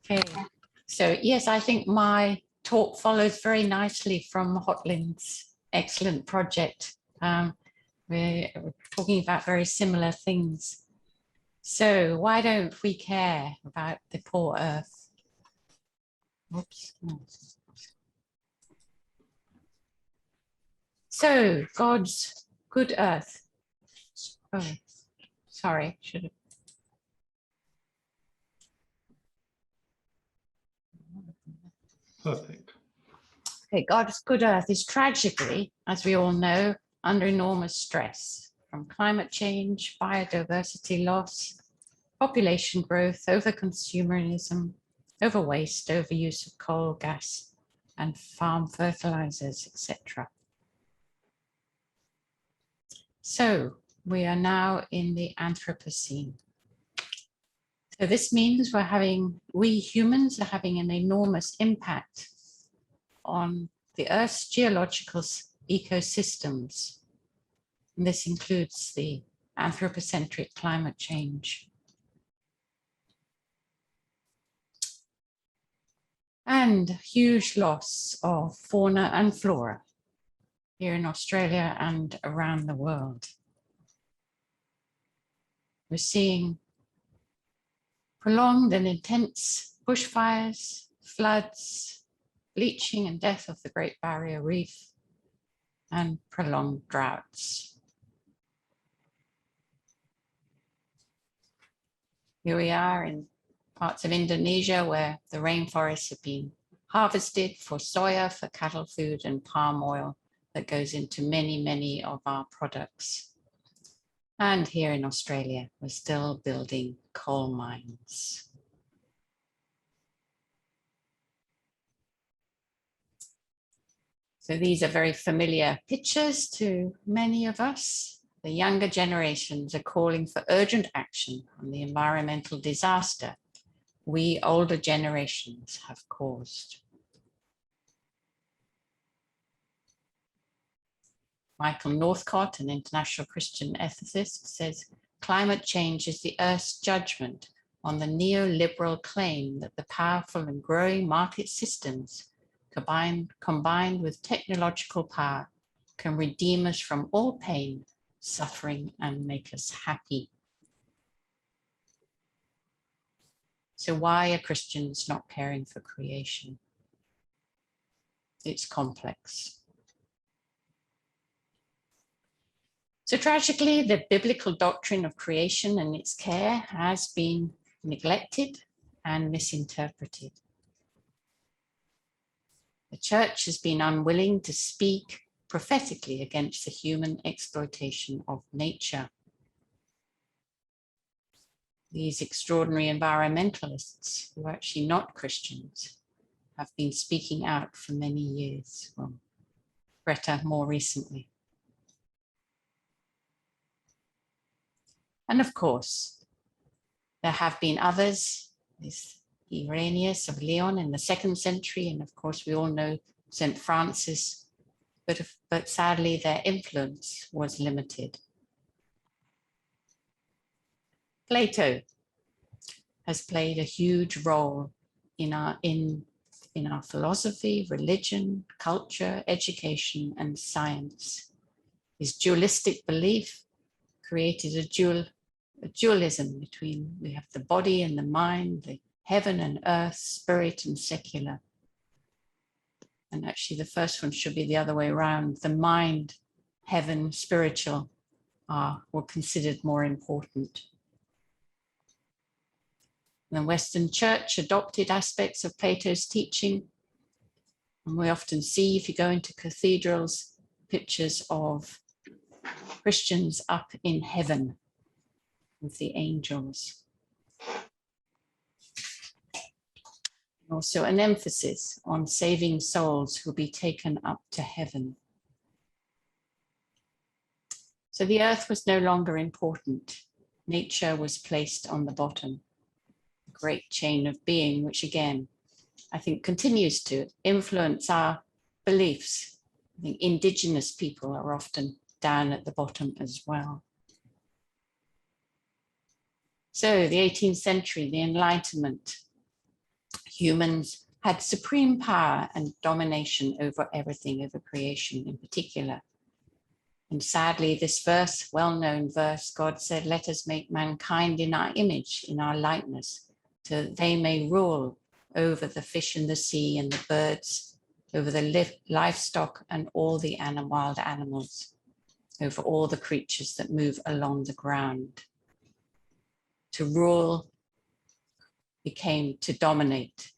Okay, so yes, I think my talk follows very nicely from Hotlin's excellent project. We're talking about very similar things. So why don't we care about the poor Earth? Oops. So God's good Earth. Oh, sorry, should have. Perfect. Okay, God's good Earth is tragically, as we all know, under enormous stress from climate change, biodiversity loss, population growth, over-consumerism, over-waste, overuse of coal, gas, and farm fertilizers, etc. So we are now in the Anthropocene. So this means we humans are having an enormous impact on the Earth's geological ecosystems. And this includes the anthropocentric climate change. And huge loss of fauna and flora here in Australia and around the world. We're seeing prolonged and intense bushfires, floods, bleaching and death of the Great Barrier Reef, and prolonged droughts. Here we are in parts of Indonesia where the rainforests have been harvested for soya, for cattle food, and palm oil that goes into many, many of our products. And here in Australia, we're still building coal mines. So these are very familiar pictures to many of us. The younger generations are calling for urgent action on the environmental disaster we older generations have caused. Michael Northcott, an international Christian ethicist, says climate change is the Earth's judgment on the neoliberal claim that the powerful and growing market systems combined with technological power can redeem us from all pain, suffering, and make us happy. So why are Christians not caring for creation? It's complex. So tragically, the biblical doctrine of creation and its care has been neglected and misinterpreted. The church has been unwilling to speak prophetically against the human exploitation of nature. These extraordinary environmentalists, who are actually not Christians, have been speaking out for many years. Well, Greta more recently. And of course, there have been others, this Irenaeus of Lyon in the 2nd century, and of course we all know St. Francis, but sadly their influence was limited. Plato has played a huge role in our philosophy, religion, culture, education, and science. His dualistic belief created a dualism between, we have the body and the mind, the heaven and earth, spirit and secular. And actually the first one should be the other way around. The mind, heaven, spiritual were considered more important. The Western Church adopted aspects of Plato's teaching. And we often see, if you go into cathedrals, pictures of Christians up in heaven with the angels. Also an emphasis on saving souls who will be taken up to heaven. So the earth was no longer important. Nature was placed on the bottom. A great chain of being, which again, I think continues to influence our beliefs. I think indigenous people are often down at the bottom as well. So the 18th century, the Enlightenment, humans had supreme power and domination over everything, over creation in particular. And sadly, this verse, well-known verse, God said, let us make mankind in our image, in our likeness, so that they may rule over the fish in the sea and the birds, over the livestock and all the wild animals, over all the creatures that move along the ground. To rule became to dominate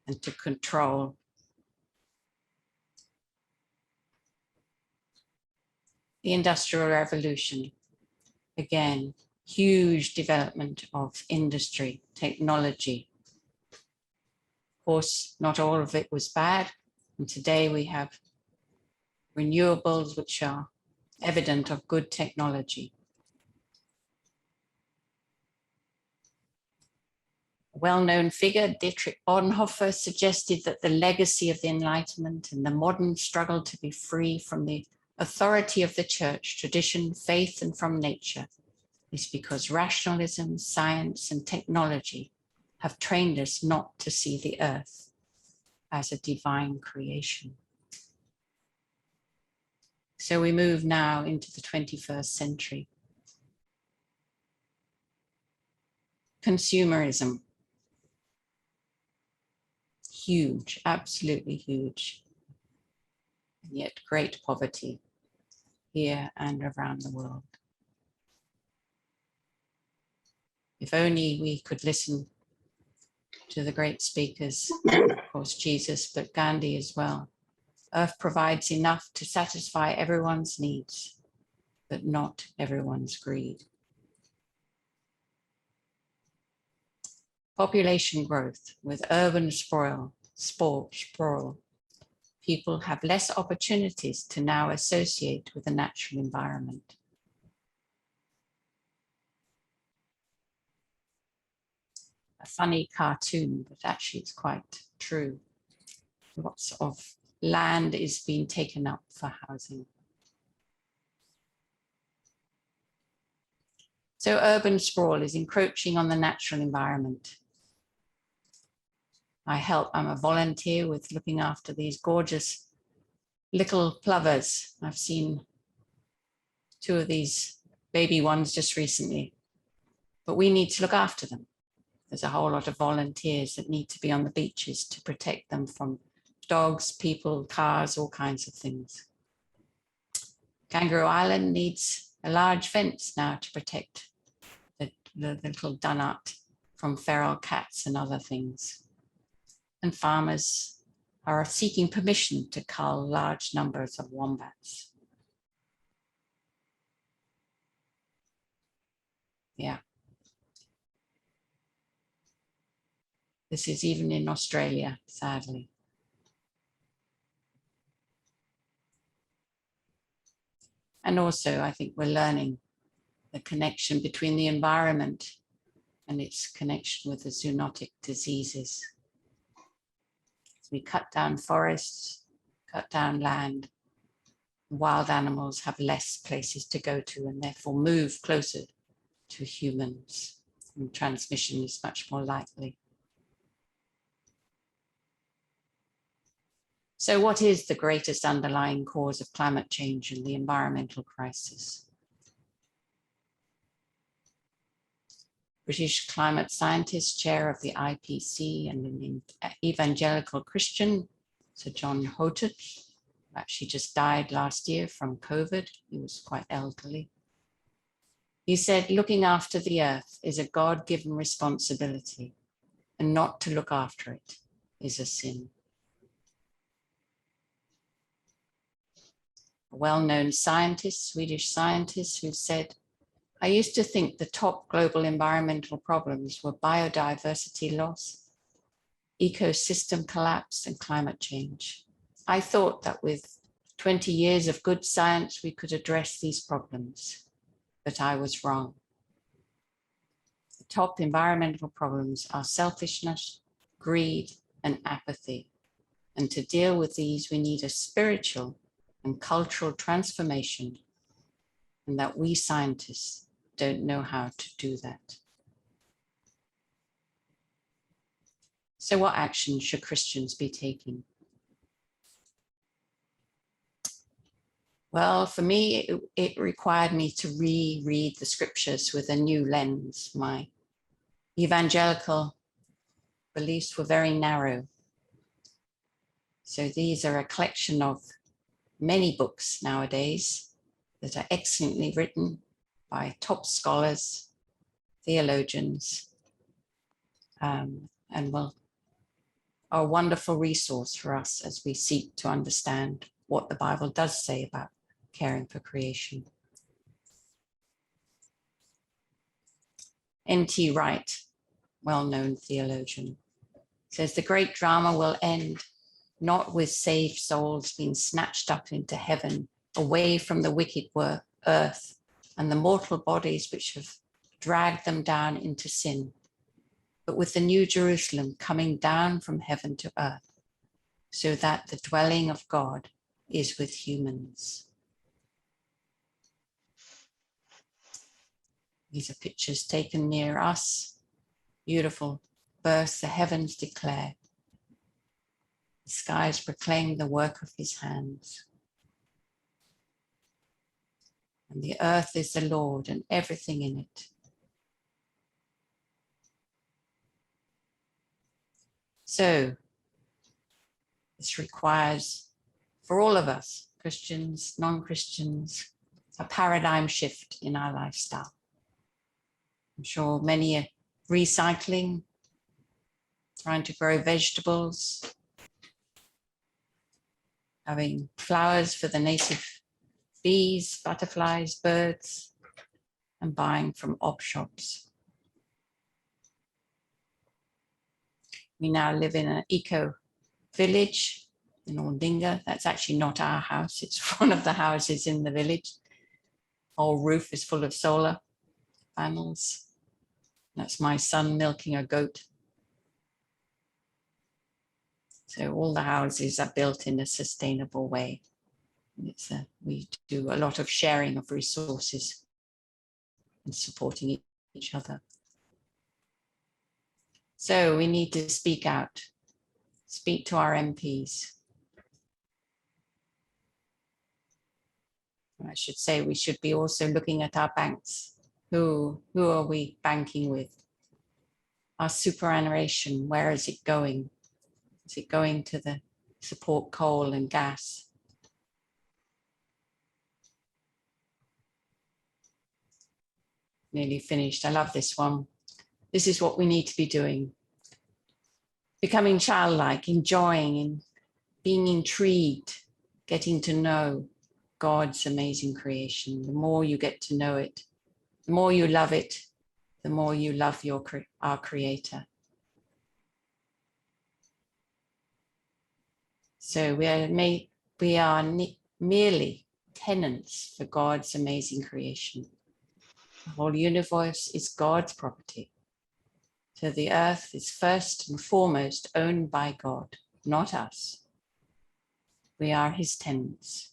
and to control. The Industrial Revolution, again, huge development of industry, technology. Of course, not all of it was bad. And today we have renewables, which are evident of good technology. A well-known figure, Dietrich Bonhoeffer, suggested that the legacy of the Enlightenment and the modern struggle to be free from the authority of the church, tradition, faith, and from nature is because rationalism, science, and technology have trained us not to see the earth as a divine creation. So we move now into the 21st century. Consumerism. Huge, absolutely huge, and yet great poverty here and around the world. If only we could listen to the great speakers, of course Jesus, but Gandhi as well. Earth provides enough to satisfy everyone's needs, but not everyone's greed. Population growth with urban sprawl. People have less opportunities to now associate with the natural environment. A funny cartoon, but actually it's quite true. Lots of land is being taken up for housing. So urban sprawl is encroaching on the natural environment. I'm a volunteer with looking after these gorgeous little plovers. I've seen 2 of these baby ones just recently, but we need to look after them. There's a whole lot of volunteers that need to be on the beaches to protect them from dogs, people, cars, all kinds of things. Kangaroo Island needs a large fence now to protect the little dunnart from feral cats and other things. And farmers are seeking permission to cull large numbers of wombats. Yeah. This is even in Australia, sadly. And also, I think we're learning the connection between the environment and its connection with the zoonotic diseases. As we cut down forests, cut down land, wild animals have less places to go to and therefore move closer to humans, and transmission is much more likely. So what is the greatest underlying cause of climate change and the environmental crisis? British climate scientist, chair of the IPC and an evangelical Christian, Sir John Houghton, actually just died last year from COVID. He was quite elderly. He said, looking after the earth is a God-given responsibility, and not to look after it is a sin. A well-known scientist, Swedish scientist, who said, I used to think the top global environmental problems were biodiversity loss, ecosystem collapse, and climate change. I thought that with 20 years of good science, we could address these problems, but I was wrong. The top environmental problems are selfishness, greed, and apathy. And to deal with these, we need a spiritual and cultural transformation, and that we scientists don't know how to do that. So what action should Christians be taking? Well, for me, it required me to reread the scriptures with a new lens. My evangelical beliefs were very narrow. So these are a collection of many books nowadays that are excellently written by top scholars, theologians, and are a wonderful resource for us as we seek to understand what the Bible does say about caring for creation. N.T. Wright, well-known theologian, says the great drama will end not with saved souls being snatched up into heaven, away from the wicked earth and the mortal bodies which have dragged them down into sin, but with the new Jerusalem coming down from heaven to earth, so that the dwelling of God is with humans. These are pictures taken near us. Beautiful birth the heavens declare. The skies proclaim the work of his hands. And the earth is the Lord and everything in it. So this requires, for all of us, Christians, non-Christians, a paradigm shift in our lifestyle. I'm sure many are recycling, trying to grow vegetables, having flowers for the native bees, butterflies, birds, and buying from op shops. We now live in an eco village in Aldinga. That's actually not our house. It's one of the houses in the village. Whole roof is full of solar panels. That's my son milking a goat. So all the houses are built in a sustainable way. We do a lot of sharing of resources and supporting each other. So we need to speak out, speak to our MPs. I should say we should be also looking at our banks. Who are we banking with? Our superannuation, where is it going? Is it going to the support coal and gas? Nearly finished. I love this one. This is what we need to be doing. Becoming childlike, enjoying and being intrigued, getting to know God's amazing creation. The more you get to know it, the more you love it, the more you love our Creator. So we are merely tenants for God's amazing creation. The whole universe is God's property. So the earth is first and foremost owned by God, not us. We are his tenants,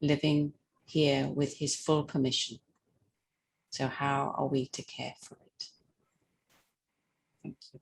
living here with his full permission. So how are we to care for it? Thank you.